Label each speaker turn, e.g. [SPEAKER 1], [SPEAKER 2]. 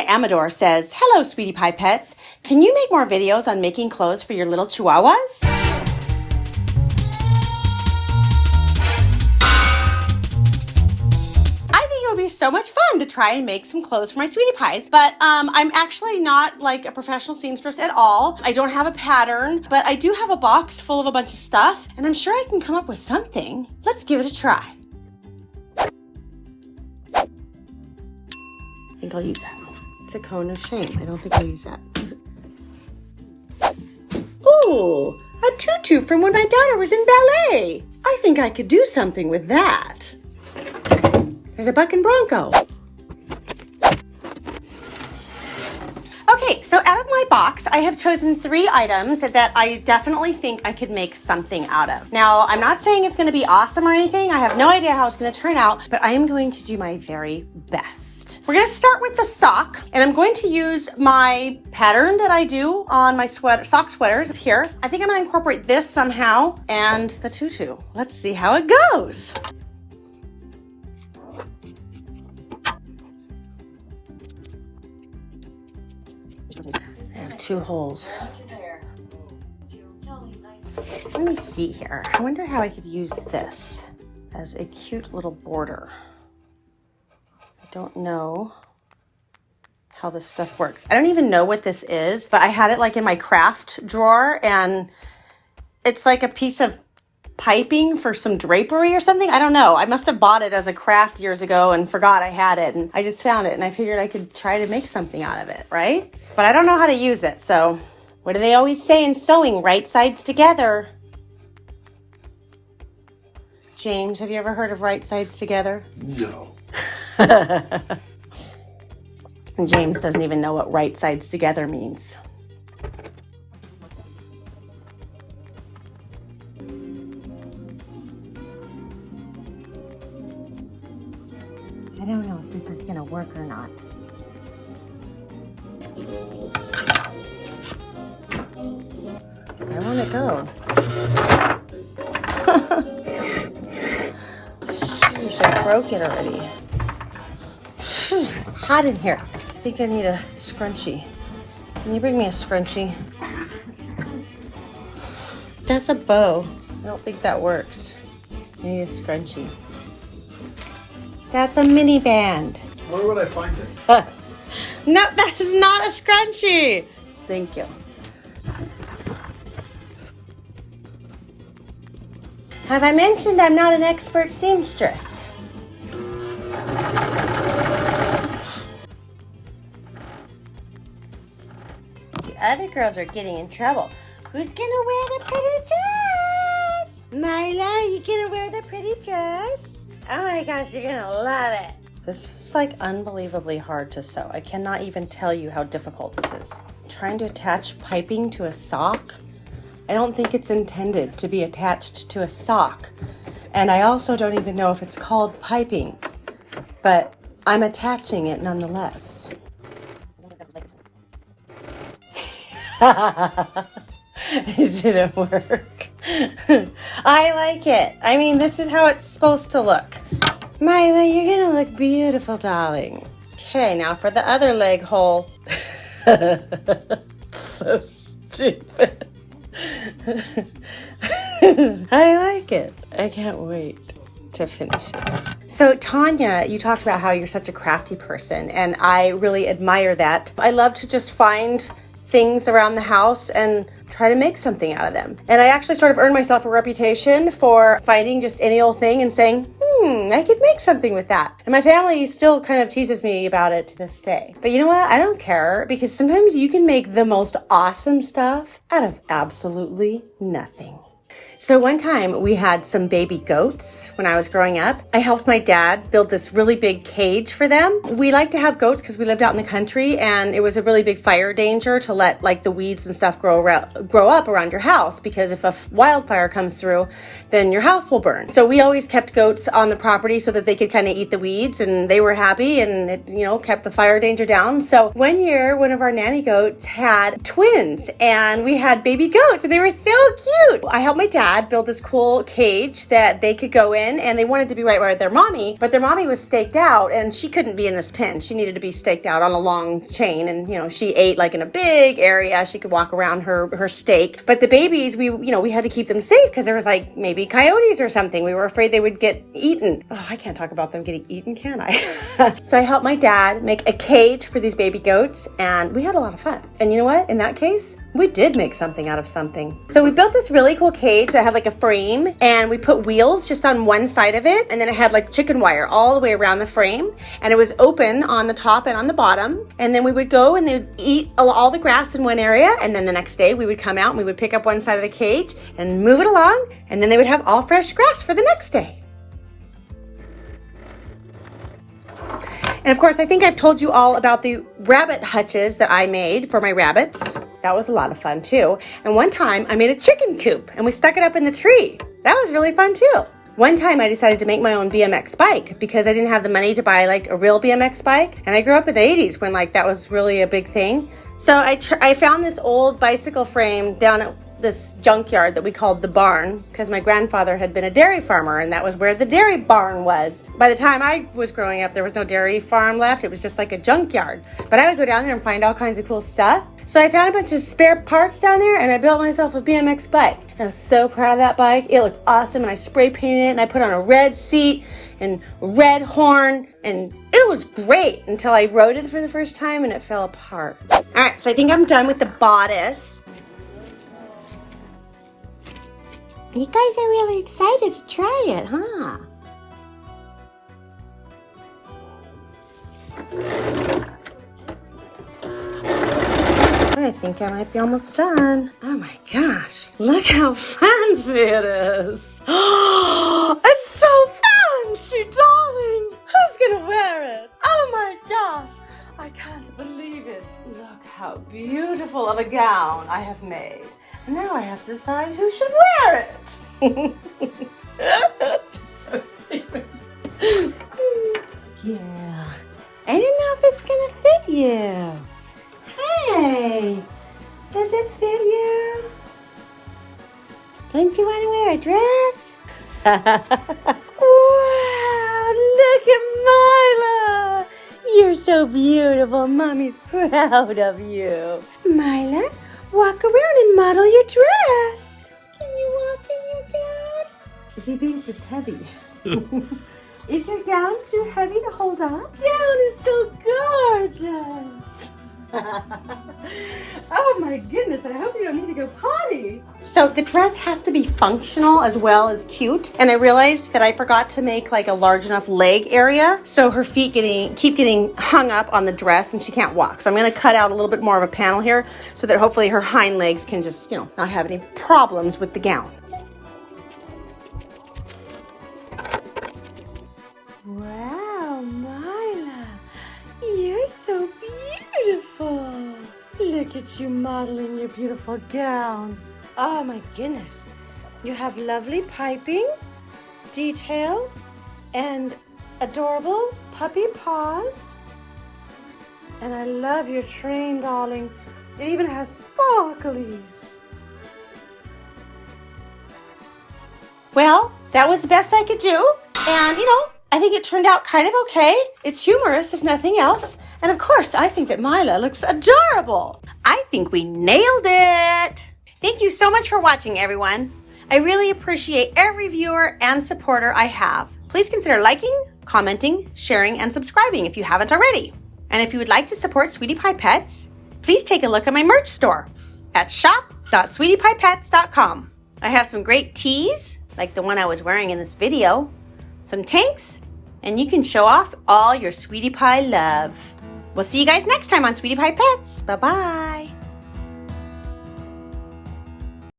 [SPEAKER 1] Amador says, "Hello, sweetie pie pets. Can you make more videos on making clothes for your little chihuahuas?" It would be so much fun to try and make some clothes for my sweetie pies, but I'm actually not like a professional seamstress at all. I don't have a pattern, but I do have a box full of a bunch of stuff, and I'm sure I can come up with something. Let's give it a try. I think I'll use that. It's a cone of shame. I don't think I'll use that. Ooh, a tutu from when my daughter was in ballet. I think I could do something with that. There's a bucking bronco. Okay, so out of my box, I have chosen 3 items that I definitely think I could make something out of. Now, I'm not saying it's gonna be awesome or anything. I have no idea how it's gonna turn out, but I am going to do my very best. We're gonna start with the sock, and I'm going to use my pattern that I do on my sock sweaters up here. I think I'm gonna incorporate this somehow, and the tutu. Let's see how it goes. I have 2 holes. Let me see here. I wonder how I could use this as a cute little border. I don't know how this stuff works. I don't even know what this is, but I had it like in my craft drawer, and it's like a piece of piping for some drapery or something. I don't know. I must have bought it as a craft years ago and forgot I had it, and I just found it, and I figured I could try to make something out of it, right? But I don't know how to use it, so what do they always say in sewing? Right sides together. James, have you ever heard of right sides together?
[SPEAKER 2] No.
[SPEAKER 1] And James doesn't even know what right sides together means. I don't know if this is gonna work or not. Where won't it go? Sheesh, I broke it already. Whew, it's hot in here. I think I need a scrunchie. Can you bring me a scrunchie? That's a bow. I don't think that works. I need a scrunchie. That's a mini band.
[SPEAKER 2] Where would I find it?
[SPEAKER 1] No, that is not a scrunchie. Thank you. Have I mentioned I'm not an expert seamstress? The other girls are getting in trouble. Who's gonna wear the pretty dress? Mila, are you gonna wear the pretty dress? Oh my gosh, you're gonna love it. This is like unbelievably hard to sew. I cannot even tell you how difficult this is. Trying to attach piping to a sock, I don't think it's intended to be attached to a sock. And I also don't even know if it's called piping, but I'm attaching it nonetheless. It didn't work. I like it. I mean, this is how it's supposed to look. Mila, you're gonna look beautiful, darling. Okay, now for the other leg hole. So stupid. I like it. I can't wait to finish it. So Tanya, you talked about how you're such a crafty person, and I really admire that. I love to just find things around the house and try to make something out of them. And I actually sort of earned myself a reputation for finding just any old thing and saying, I could make something with that. And my family still kind of teases me about it to this day. But you know what? I don't care, because sometimes you can make the most awesome stuff out of absolutely nothing. So one time we had some baby goats when I was growing up. I helped my dad build this really big cage for them. We like to have goats because we lived out in the country, and it was a really big fire danger to let like the weeds and stuff grow up around your house, because if a wildfire comes through, then your house will burn. So we always kept goats on the property so that they could kind of eat the weeds, and they were happy, and it, kept the fire danger down. So one year, one of our nanny goats had twins, and we had baby goats, and they were so cute. I helped my dad dad built this cool cage that they could go in, and they wanted to be right where their mommy, but their mommy was staked out and she couldn't be in this pen. She needed to be staked out on a long chain, and she ate like in a big area. She could walk around her stake. But the babies, we had to keep them safe because there was like maybe coyotes or something. We were afraid they would get eaten. Oh, I can't talk about them getting eaten, can I? So I helped my dad make a cage for these baby goats, and we had a lot of fun. And you know what? In that case, we did make something out of something. So we built this really cool cage that had like a frame, and we put wheels just on one side of it, and then it had like chicken wire all the way around the frame, and it was open on the top and on the bottom. And then we would go and they'd eat all the grass in one area, and then the next day we would come out and we would pick up one side of the cage and move it along, and then they would have all fresh grass for the next day. And of course, I think I've told you all about the rabbit hutches that I made for my rabbits. That was a lot of fun too. And one time I made a chicken coop and we stuck it up in the tree. That was really fun too. One time I decided to make my own BMX bike because I didn't have the money to buy like a real BMX bike. And I grew up in the 80s when like that was really a big thing. So I found this old bicycle frame down at this junkyard that we called the barn because my grandfather had been a dairy farmer, and that was where the dairy barn was. By the time I was growing up, there was no dairy farm left. It was just like a junkyard. But I would go down there and find all kinds of cool stuff. So I found a bunch of spare parts down there, and I built myself a BMX bike. I was so proud of that bike. It looked awesome, and I spray painted it, and I put on a red seat and red horn, and it was great until I rode it for the first time and it fell apart. All right, so I think I'm done with the bodice. You guys are really excited to try it, huh? I think I might be almost done. Oh my gosh, look how fancy it is. Oh, it's so fancy, darling. Who's gonna wear it? Oh my gosh, I can't believe it. Look how beautiful of a gown I have made. Now I have to decide who should wear it. It's so stupid. Yeah. I don't know if it's gonna fit you. Hey, does it fit you? Don't you want to wear a dress? Wow, look at Mila. You're so beautiful. Mommy's proud of you. Mila, walk around and model your dress. Can you walk in your gown? She thinks it's heavy. Is your gown too heavy to hold up? Gown is so gorgeous. Oh my goodness, I hope you don't need to go potty. So the dress has to be functional as well as cute. And I realized that I forgot to make like a large enough leg area. So her feet keep getting hung up on the dress and she can't walk. So I'm gonna cut out a little bit more of a panel here so that hopefully her hind legs can just, not have any problems with the gown. Wow, Mila, you're so beautiful. Look at you modeling your beautiful gown. Oh my goodness. You have lovely piping, detail, and adorable puppy paws. And I love your train, darling. It even has sparklies. Well, that was the best I could do. And, I think it turned out kind of okay. It's humorous, if nothing else. And of course, I think that Mila looks adorable. I think we nailed it. Thank you so much for watching, everyone. I really appreciate every viewer and supporter I have. Please consider liking, commenting, sharing, and subscribing if you haven't already. And if you would like to support Sweetie Pie Pets, please take a look at my merch store at shop.sweetiepipets.com. I have some great tees, like the one I was wearing in this video, some tanks, and you can show off all your Sweetie Pie love. We'll see you guys next time on Sweetie Pie Pets. Bye-bye.